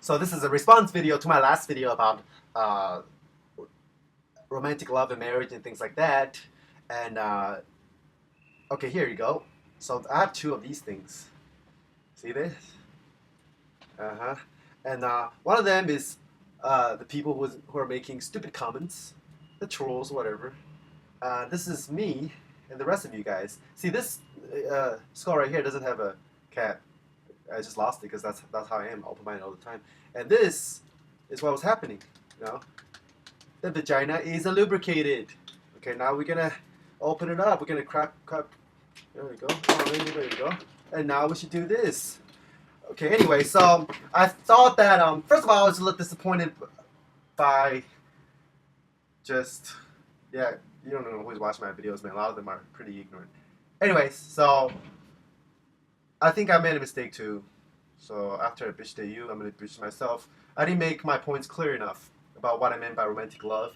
So this is a response video to my last video about uh, romantic love and marriage and things like that. And okay, here you go. So I have two of these things. See this? Uh-huh. And one of them is the people who are making stupid comments, the trolls, whatever. This is me and the rest of you guys. See, this skull right here doesn't have a cap. I just lost it because that's how I am, open-minded all the time. And this is what was happening. You know, the vagina is lubricated. Okay, now we're gonna open it up. We're gonna crack. There we go. Oh, there we go. And now we should do this. Okay. Anyway, so I thought that first of all, I was a little disappointed by just yeah. You don't know who's watching my videos, man. A lot of them are pretty ignorant. Anyways, so I think I made a mistake too. So after I bitched at you, I'm gonna bitch myself. I didn't make my points clear enough about what I meant by romantic love.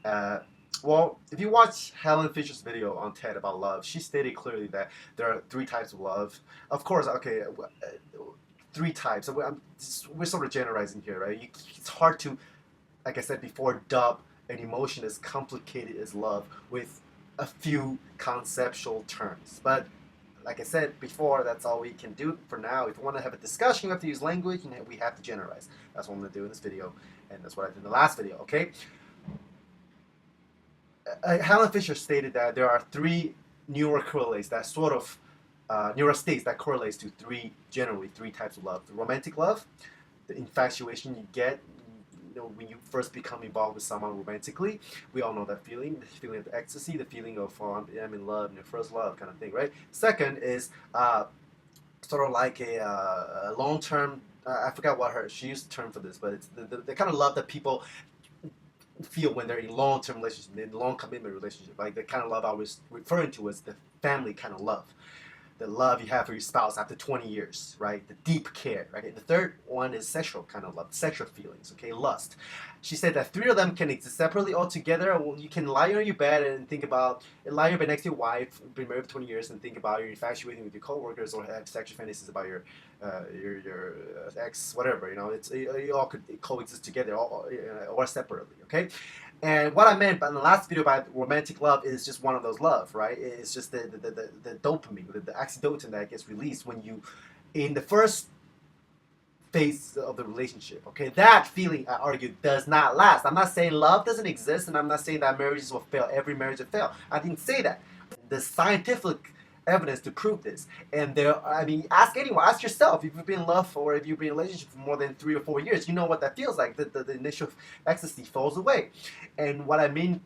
Uh, well, if you watch Helen Fisher's video on TED about love, she stated clearly that there are three types of love. Of course, okay, three types. We're sort of generalizing here, right? It's hard to, like I said before, dub an emotion as complicated as love with a few conceptual terms. But like I said before, that's all we can do for now. If we want to have a discussion, we have to use language, and we have to generalize. That's what I'm going to do in this video, and that's what I did in the last video, okay? Helen Fisher stated that there are three neural correlates that sort of neural states that correlates to generally three types of love: the romantic love, the infatuation you get, you know, when you first become involved with someone romantically. We all know that feeling, the feeling of ecstasy, the feeling of I'm in love, your first love kind of thing, right? Second is sort of like a long-term. I forgot what she used the term for this, but it's the kind of love that people feel when they're in long-term relationship, in long commitment relationship, like the kind of love I was referring to as the family kind of love, the love you have for your spouse after 20 years, right? The deep care, right? The third one is sexual kind of love, sexual feelings, okay? Lust. She said that three of them can exist separately or together. Well, you can lie on your bed and think about, lie on your bed next to your wife, been married for 20 years, and think about you're infatuating with your coworkers or have sexual fantasies about your ex, whatever, you know, you all could coexist together or separately, okay? And what I meant by in the last video about romantic love is just one of those love, right? It's just the dopamine, the oxytocin that gets released when you, in the first phase of the relationship, okay? That feeling, I argue, does not last. I'm not saying love doesn't exist, and I'm not saying that marriages will fail. Every marriage will fail. I didn't say that. The scientific evidence to prove this. And I mean, ask anyone, ask yourself if you've been in love or if you've been in a relationship for more than 3 or 4 years, you know what that feels like. The initial ecstasy falls away. And what I mean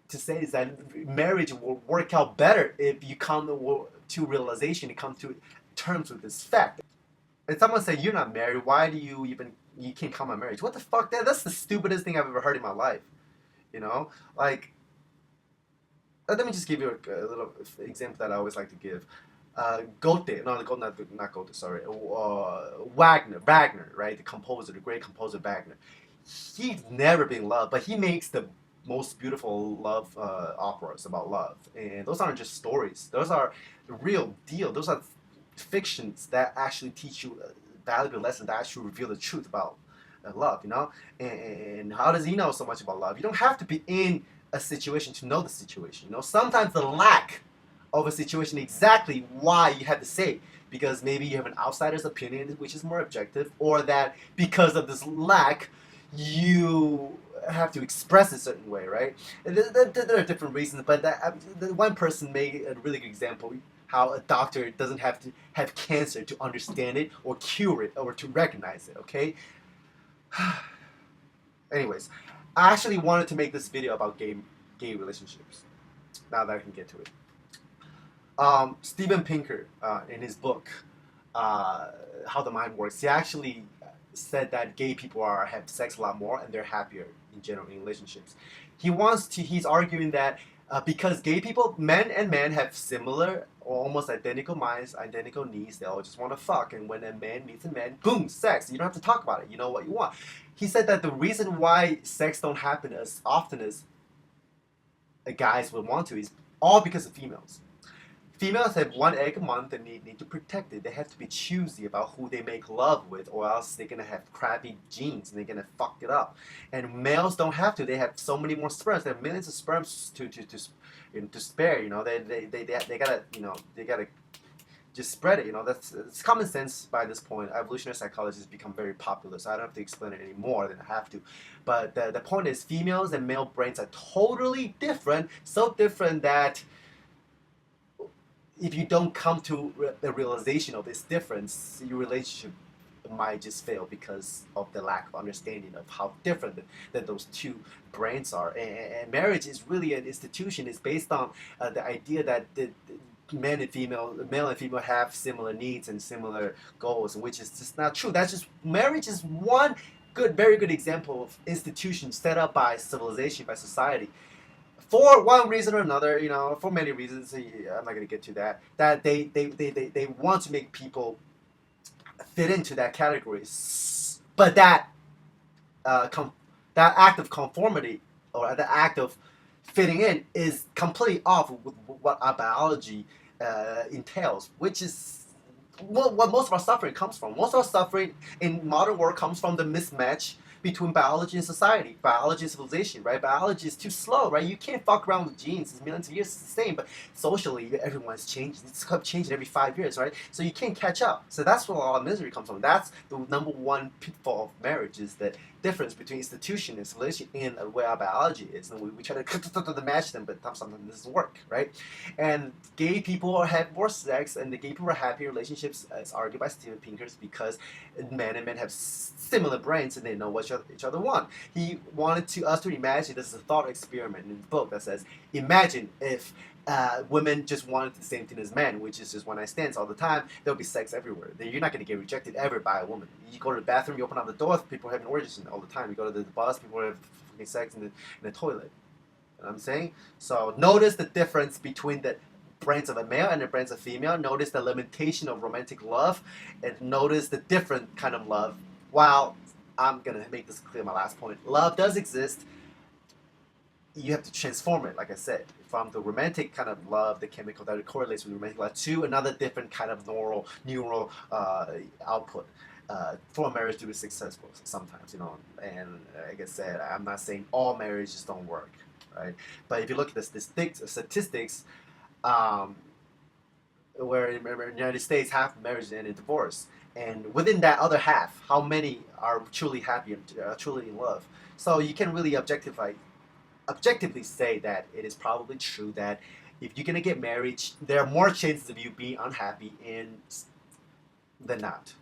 to say is that marriage will work out better if you come to realization, you come to terms with this fact. And someone say you're not married, why do you can't come on marriage? What the fuck? That's the stupidest thing I've ever heard in my life. You know, like let me just give you a little example that I always like to give. Goethe, not Goethe, sorry, Wagner, right? The composer, the great composer Wagner. He's never been in love, but he makes the most beautiful love operas about love, and those aren't just stories. Those are the real deal. Those are fictions that actually teach you valuable lessons that actually reveal the truth about love. You know, and how does he know so much about love? You don't have to be in a situation to know the situation. You know, sometimes the lack of a situation exactly why you have to say, because maybe you have an outsider's opinion which is more objective, or that because of this lack you have to express a certain way, right? There are different reasons, but the one person made a really good example how a doctor doesn't have to have cancer to understand it or cure it or to recognize it, okay? Anyways, I actually wanted to make this video about gay relationships. Now that I can get to it. Steven Pinker, in his book, How the Mind Works, he actually said that gay people have sex a lot more and they're happier in general in relationships. He's arguing that because gay people, men and men, have similar or almost identical minds, identical needs. They all just want to fuck, and when a man meets a man, boom, sex. You don't have to talk about it. You know what you want. He said that the reason why sex don't happen as often as guys would want to is all because of females. Females have one egg a month and need to protect it. They have to be choosy about who they make love with, or else they're gonna have crappy genes and they're gonna fuck it up. And males don't have to. They have so many more sperms. They have millions of sperms to spare. They gotta they gotta just spread it. That's it's common sense by this point. Evolutionary psychology has become very popular, so I don't have to explain it any more than I have to. But the point is, females and male brains are totally different. So different that if you don't come to the realization of this difference, your relationship might just fail because of the lack of understanding of how different that those two brains are. And marriage is really an institution. It's based on the idea that male and female have similar needs and similar goals, which is just not true. That's just marriage is one very good example of institution set up by civilization, by society for one reason or another, for many reasons. I'm not going to get to that. That they want to make people fit into that category, but that act of conformity or the act of fitting in is completely off with what our biology entails, which is what most of our suffering comes from. Most of our suffering in modern world comes from the mismatch between biology and society, biology and civilization, right? Biology is too slow, right? You can't fuck around with genes. It's millions of years, it's the same, but socially, everyone's changing. It's changing every 5 years, right? So you can't catch up. So that's where all our misery comes from. That's the number one pitfall of marriage, is that difference between institution and civilization and where our biology is. And we try to match them, but sometimes it doesn't work, right? And gay people have more sex, and the gay people are happy in relationships, as argued by Steven Pinker, because men and men have similar brains and they know what each other want. He wanted us to imagine, this is a thought experiment in the book that says, imagine if women just wanted the same thing as men, which is just one night stands all the time. There'll be sex everywhere. You're not going to get rejected ever by a woman. You go to the bathroom, you open up the door, people are having orgies all the time. You go to the bus, people are having sex in the toilet. You know what I'm saying? So notice the difference between the brains of a male and the brains of a female. Notice the limitation of romantic love, and notice the different kind of love. While I'm going to make this clear, my last point, love does exist. You have to transform it, like I said, from the romantic kind of love, the chemical that correlates with romantic love, to another different kind of neural output for a marriage to be successful sometimes, And like I said, I'm not saying all marriages don't work, right? But if you look at the statistics, where in the United States, half marriages end in divorce. And within that other half, how many are truly happy and truly in love? So you can really objectively say that it is probably true that if you're gonna get married, there are more chances of you being unhappy than not.